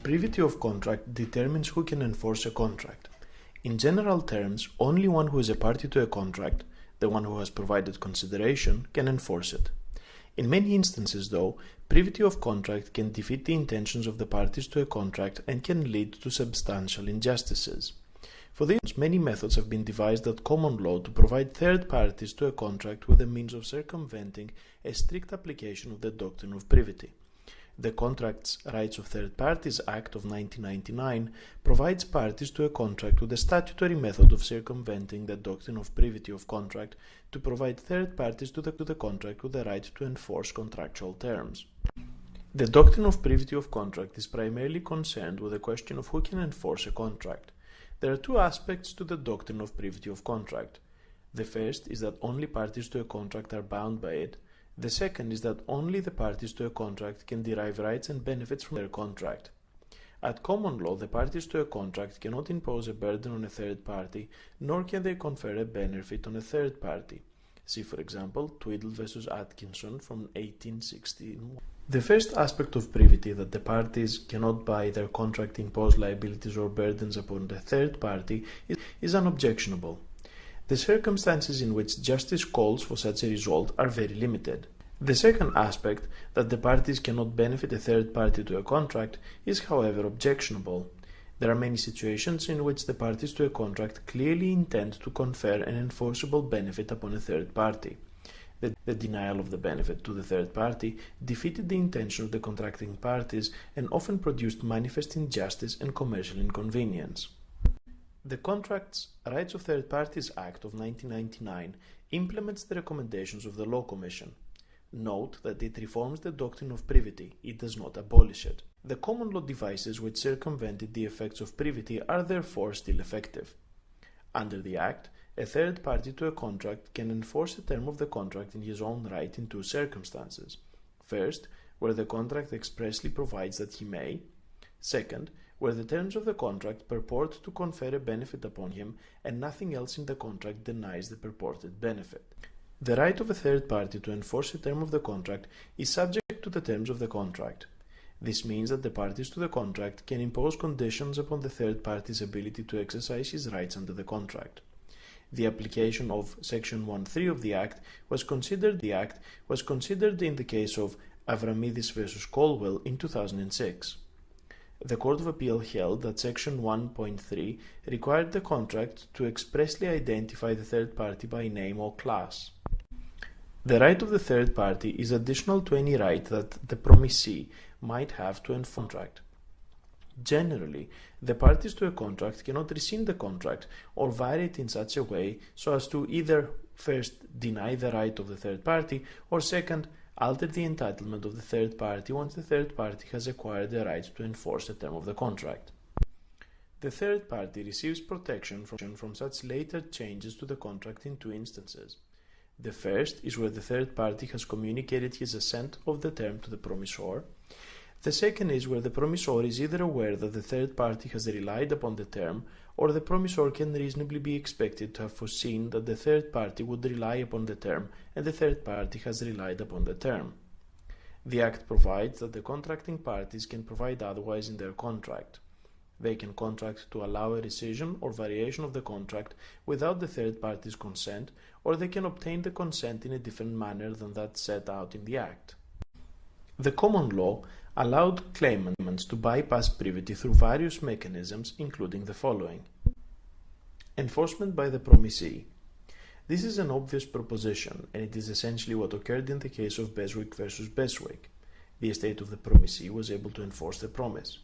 Privity of contract determines who can enforce a contract. In general terms, only one who is a party to a contract, the one who has provided consideration, can enforce it. In many instances, though, privity of contract can defeat the intentions of the parties to a contract and can lead to substantial injustices. For this, many methods have been devised at common law to provide third parties to a contract with a means of circumventing a strict application of the doctrine of privity. The Contracts Rights of Third Parties Act of 1999 provides parties to a contract with a statutory method of circumventing the doctrine of privity of contract to provide third parties to the contract with the right to enforce contractual terms. The doctrine of privity of contract is primarily concerned with the question of who can enforce a contract. There are two aspects to the doctrine of privity of contract. The first is that only parties to a contract are bound by it. The second is that only the parties to a contract can derive rights and benefits from their contract. At common law, the parties to a contract cannot impose a burden on a third party, nor can they confer a benefit on a third party. See, for example, Tweedle v. Atkinson from 1861. The first aspect of privity, that the parties cannot by their contract impose liabilities or burdens upon the third party, is unobjectionable. The circumstances in which justice calls for such a result are very limited. The second aspect, that the parties cannot benefit a third party to a contract, is however objectionable. There are many situations in which the parties to a contract clearly intend to confer an enforceable benefit upon a third party. The denial of the benefit to the third party defeated the intention of the contracting parties and often produced manifest injustice and commercial inconvenience. The Contracts Rights of Third Parties Act of 1999 implements the recommendations of the Law Commission. Note that it reforms the doctrine of privity, it does not abolish it. The common law devices which circumvented the effects of privity are therefore still effective. Under the Act, a third party to a contract can enforce a term of the contract in his own right in two circumstances. First, where the contract expressly provides that he may. Second, where the terms of the contract purport to confer a benefit upon him and nothing else in the contract denies the purported benefit. The right of a third party to enforce a term of the contract is subject to the terms of the contract. This means that the parties to the contract can impose conditions upon the third party's ability to exercise his rights under the contract. The application of Section 1.3 of the Act was considered in the case of Avramidis v. Colwell in 2006. The Court of Appeal held that Section 1.3 required the contract to expressly identify the third party by name or class. The right of the third party is additional to any right that the promisee might have to enforce a contract. Generally, the parties to a contract cannot rescind the contract or vary it in such a way so as to either first deny the right of the third party or second, alter the entitlement of the third party once the third party has acquired the right to enforce the term of the contract. The third party receives protection from such later changes to the contract in two instances. The first is where the third party has communicated his assent of the term to the promissor. The second is where the promissor is either aware that the third party has relied upon the term, or the promissor can reasonably be expected to have foreseen that the third party would rely upon the term, and the third party has relied upon the term. The Act provides that the contracting parties can provide otherwise in their contract. They can contract to allow a rescission or variation of the contract without the third party's consent, or they can obtain the consent in a different manner than that set out in the Act. The common law allowed claimants to bypass privity through various mechanisms, including the following. Enforcement by the promisee. This is an obvious proposition, and it is essentially what occurred in the case of Beswick v. Beswick. The estate of the promisee was able to enforce the promise.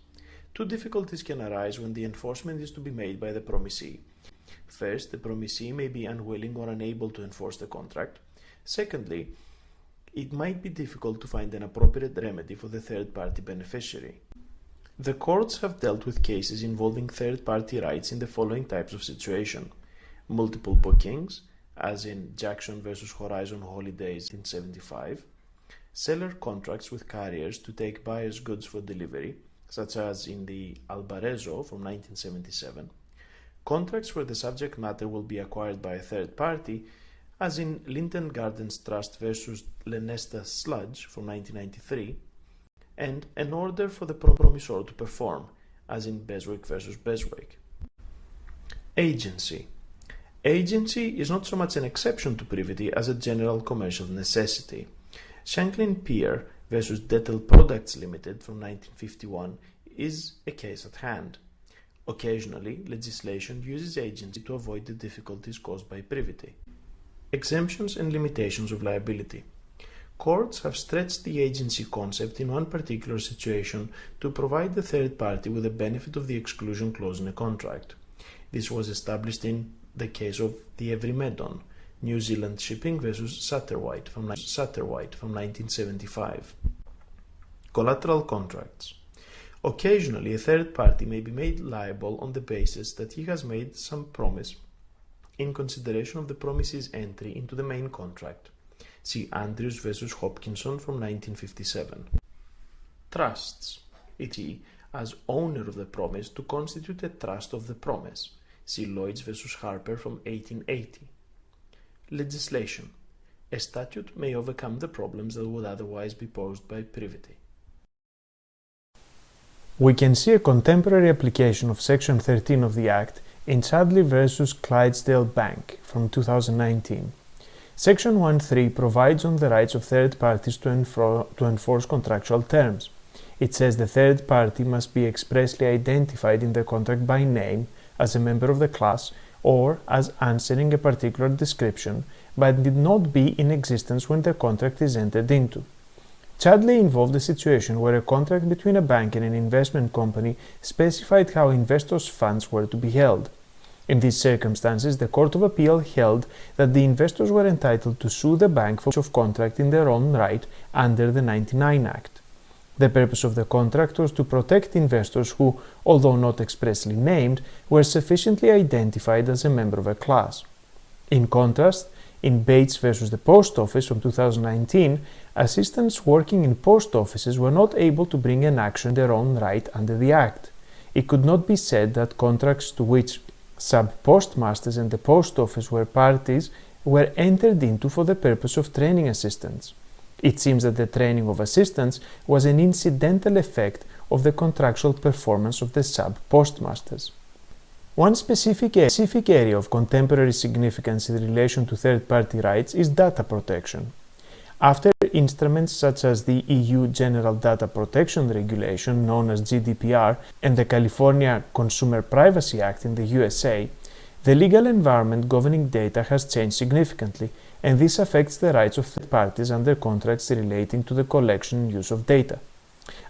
Two difficulties can arise when the enforcement is to be made by the promisee. First, the promisee may be unwilling or unable to enforce the contract. Secondly, it might be difficult to find an appropriate remedy for the third-party beneficiary. The courts have dealt with cases involving third-party rights in the following types of situation: multiple bookings, as in Jackson v. Horizon Holidays in 1975, seller contracts with carriers to take buyers' goods for delivery, such as in the Albarezo from 1977, contracts where the subject matter will be acquired by a third party, as in Linton Gardens Trust versus Lenesta Sludge from 1993, and an order for the promisor to perform, as in Beswick versus Beswick. Agency. Agency is not so much an exception to privity as a general commercial necessity. Shanklin Peer versus Dettel Products Limited from 1951 is a case at hand. Occasionally, legislation uses agency to avoid the difficulties caused by privity. Exemptions and limitations of liability. Courts have stretched the agency concept in one particular situation to provide the third party with the benefit of the exclusion clause in a contract. This was established in the case of the Everymedon, New Zealand Shipping versus Satterwhite from 1975. Collateral contracts. Occasionally, a third party may be made liable on the basis that he has made some promise in consideration of the promisee's entry into the main contract. See Andrews versus Hopkinson from 1957. Trusts. It is as owner of the promise to constitute a trust of the promise. See Lloyds versus Harper from 1880. Legislation. A statute may overcome the problems that would otherwise be posed by privity. We can see a contemporary application of Section 13 of the Act in Chadley versus Clydesdale Bank from 2019. Section 1.3 provides on the rights of third parties to enforce contractual terms. It says the third party must be expressly identified in the contract by name as a member of the class or as answering a particular description, but need not be in existence when the contract is entered into. Chadley involved a situation where a contract between a bank and an investment company specified how investors' funds were to be held. In these circumstances, the Court of Appeal held that the investors were entitled to sue the bank for breach of contract in their own right under the 99 Act. The purpose of the contract was to protect investors who, although not expressly named, were sufficiently identified as a member of a class. In contrast, in Bates versus the Post Office from 2019, assistants working in post offices were not able to bring an action in their own right under the Act. It could not be said that contracts to which sub-postmasters and the post office were parties were entered into for the purpose of training assistants. It seems that the training of assistants was an incidental effect of the contractual performance of the sub-postmasters. One specific area of contemporary significance in relation to third-party rights is data protection. After instruments such as the EU General Data Protection Regulation, known as GDPR, and the California Consumer Privacy Act in the USA, the legal environment governing data has changed significantly, and this affects the rights of third parties under contracts relating to the collection and use of data.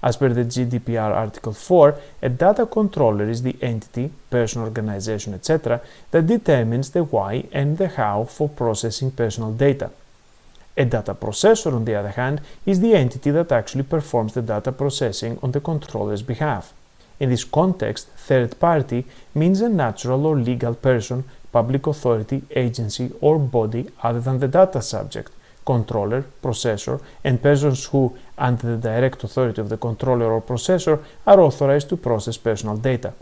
As per the GDPR Article 4, a data controller is the entity, person, organization, etc. that determines the why and the how for processing personal data. A data processor, on the other hand, is the entity that actually performs the data processing on the controller's behalf. In this context, third party means a natural or legal person, public authority, agency, or body other than the data subject, controller, processor, and persons who, under the direct authority of the controller or processor, are authorized to process personal data.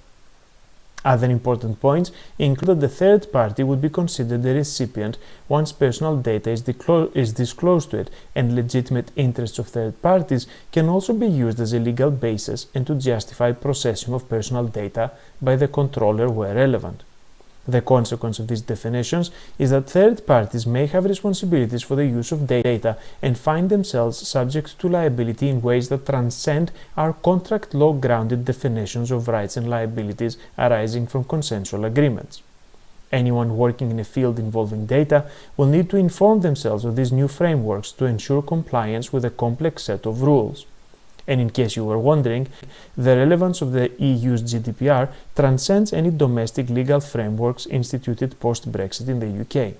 Other important points include that the third party would be considered the recipient once personal data is disclosed to it, and legitimate interests of third parties can also be used as a legal basis and to justify processing of personal data by the controller where relevant. The consequence of these definitions is that third parties may have responsibilities for the use of data and find themselves subject to liability in ways that transcend our contract law-grounded definitions of rights and liabilities arising from consensual agreements. Anyone working in a field involving data will need to inform themselves of these new frameworks to ensure compliance with a complex set of rules. And in case you were wondering, the relevance of the EU's GDPR transcends any domestic legal frameworks instituted post-Brexit in the UK.